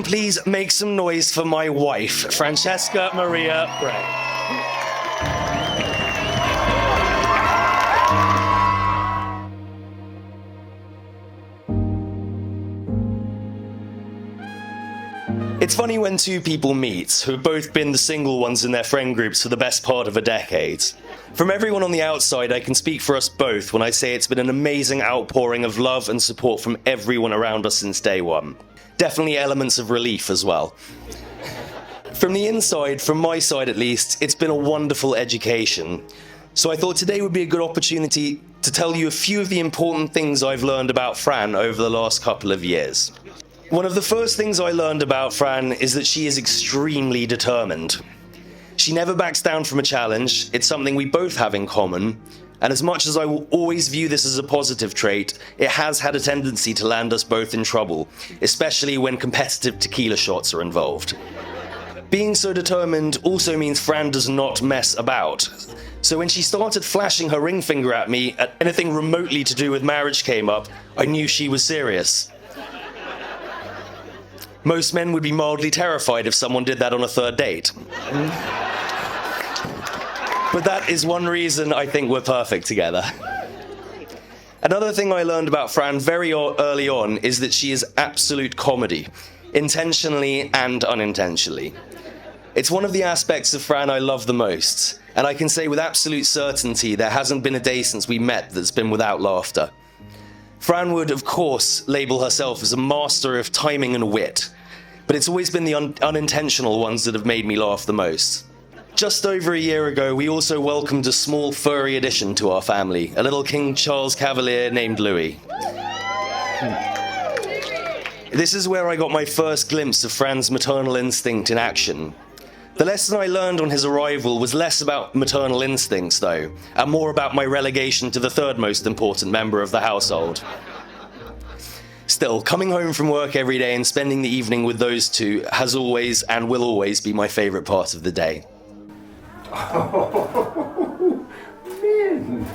everyone please make some noise for my wife, Francesca Maria Bray. It's funny when two people meet who have both been the single ones in their friend groups for the best part of a decade. From everyone on the outside, I can speak for us both when I say it's been an amazing outpouring of love and support from everyone around us since day one. Definitely elements of relief as well. From the inside, from my side at least, it's been a wonderful education. So I thought today would be a good opportunity to tell you a few of the important things I've learned about Fran over the last couple of years. One of the first things I learned about Fran is that she is extremely determined. She never backs down from a challenge. It's something we both have in common. And as much as I will always view this as a positive trait, it has had a tendency to land us both in trouble, especially when competitive tequila shots are involved. Being so determined also means Fran does not mess about. So when she started flashing her ring finger at me at anything remotely to do with marriage came up, I knew she was serious. Most men would be mildly terrified if someone did that on a third date. But that is one reason I think we're perfect together. Another thing I learned about Fran very early on is that she is absolute comedy, intentionally and unintentionally. It's one of the aspects of Fran I love the most, and I can say with absolute certainty there hasn't been a day since we met that's been without laughter. Fran would, of course, label herself as a master of timing and wit, but it's always been the unintentional ones that have made me laugh the most. Just over a year ago, we also welcomed a small furry addition to our family, a little King Charles Cavalier named Louis. This is where I got my first glimpse of Fran's maternal instinct in action. The lesson I learned on his arrival was less about maternal instincts, though, and more about my relegation to the third most important member of the household. Still, coming home from work every day and spending the evening with those two has always and will always be my favourite part of the day. Oh, Min!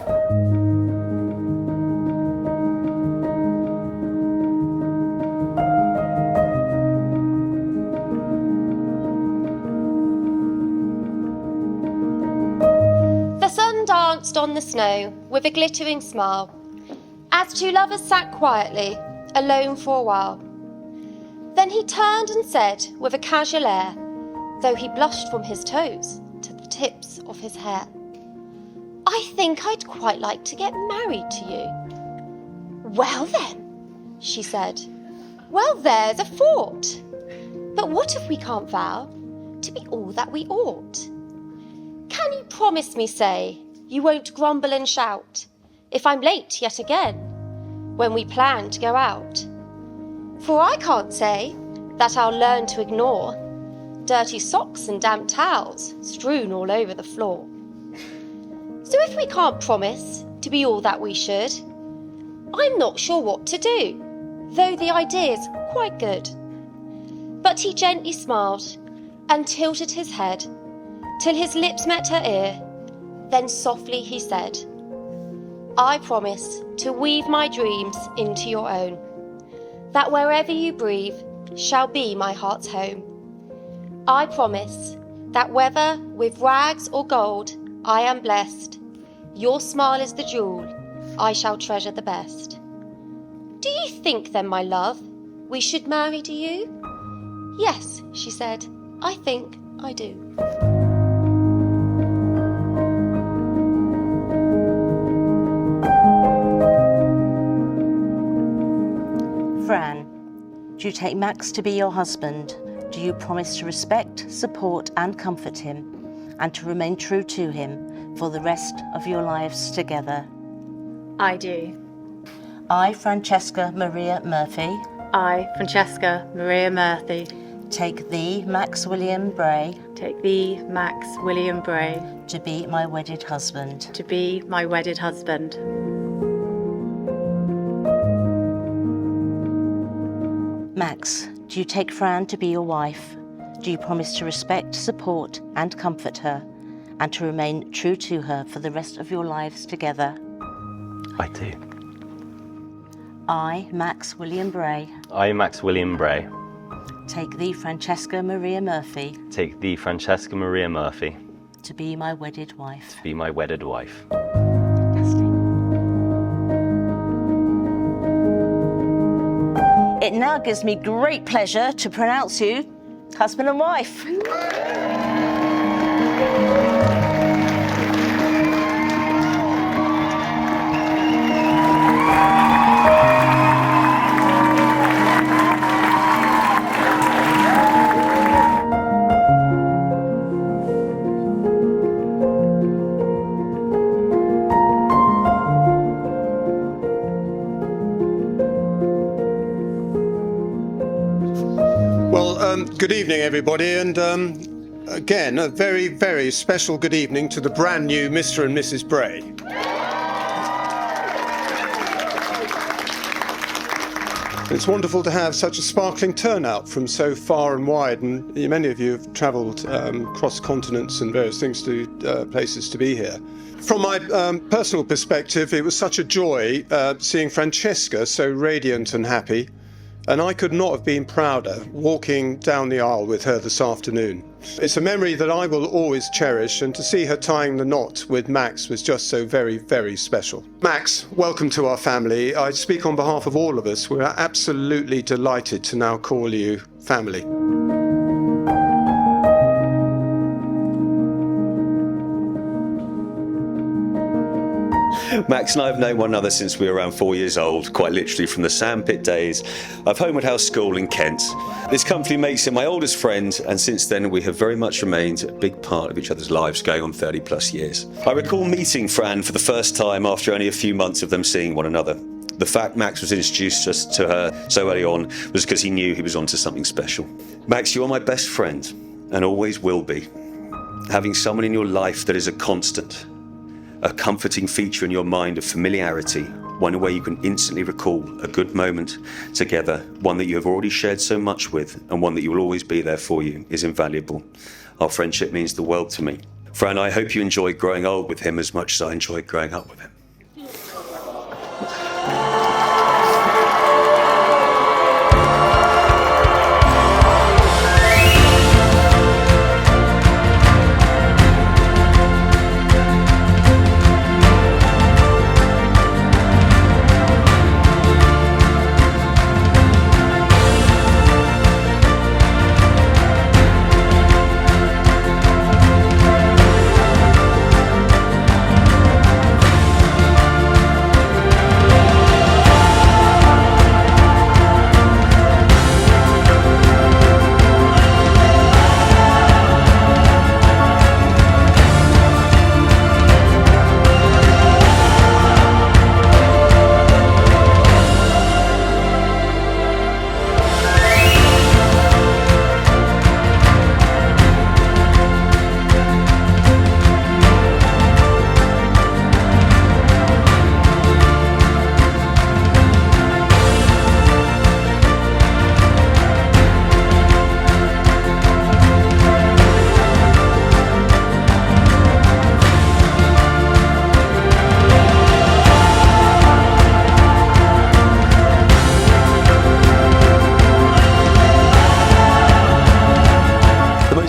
The sun danced on the snow with a glittering smile, as two lovers sat quietly, alone for a while. Then he turned and said with a casual air, though he blushed from his toes to the tips of his hair, "I think I'd quite like to get married to you." "Well then," she said, "well there's a thought. But what if we can't vow to be all that we ought? Can you promise me, say, you won't grumble and shout if I'm late yet again when we plan to go out? For I can't say that I'll learn to ignore dirty socks and damp towels strewn all over the floor. So if we can't promise to be all that we should, I'm not sure what to do, though the idea's quite good." But he gently smiled and tilted his head till his lips met her ear. Then softly he said, "I promise to weave my dreams into your own, that wherever you breathe shall be my heart's home. I promise that whether with rags or gold I am blessed, your smile is the jewel I shall treasure the best. Do you think then, my love, we should marry, do you?" "Yes," she said, "I think I do." Fran, do you take Max to be your husband? Do you promise to respect, support and comfort him, and to remain true to him for the rest of your lives together? I do. I, Francesca Maria Murphy, I, Francesca Maria Murphy, take thee, Max William Bray, take thee, Max William Bray, to be my wedded husband. to be my wedded husband. Max, do you take Fran to be your wife? Do you promise to respect, support and comfort her, and to remain true to her for the rest of your lives together? I do. I, Max William Bray, I, Max William Bray, take thee, Francesca Maria Murphy, take thee, Francesca Maria Murphy, to be my wedded wife. to be my wedded wife. It now gives me great pleasure to pronounce you husband and wife. Good evening, everybody, and again, a very, very special good evening to the brand new Mr. and Mrs. Bray. It's wonderful to have such a sparkling turnout from so far and wide, and many of you have travelled across continents and various things to places to be here. From my personal perspective, it was such a joy seeing Francesca so radiant and happy. And I could not have been prouder walking down the aisle with her this afternoon. It's a memory that I will always cherish, and to see her tying the knot with Max was just so very, very special. Max, welcome to our family. I speak on behalf of all of us. We're absolutely delighted to now call you family. Max and I have known one another since we were around 4 years old, quite literally from the sandpit days of Homeward House School in Kent. This company makes him my oldest friend, and since then we have very much remained a big part of each other's lives, going on 30 plus years. I recall meeting Fran for the first time after only a few months of them seeing one another. The fact Max was introduced us to her so early on was because he knew he was onto something special. Max, you are my best friend, and always will be. Having someone in your life that is a constant, a comforting feature in your mind of familiarity, one where you can instantly recall a good moment together, one that you have already shared so much with, and one that you will always be there for you, is invaluable. Our friendship means the world to me. Fran, I hope you enjoyed growing old with him as much as I enjoyed growing up with him.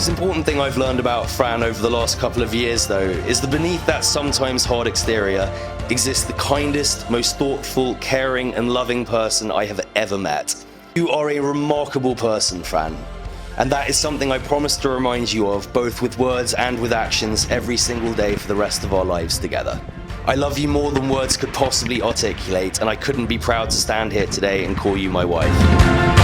most important thing I've learned about Fran over the last couple of years, though, is that beneath that sometimes hard exterior exists the kindest, most thoughtful, caring and loving person I have ever met. You are a remarkable person, Fran. And that is something I promise to remind you of, both with words and with actions, every single day for the rest of our lives together. I love you more than words could possibly articulate, and I couldn't be proud to stand here today and call you my wife.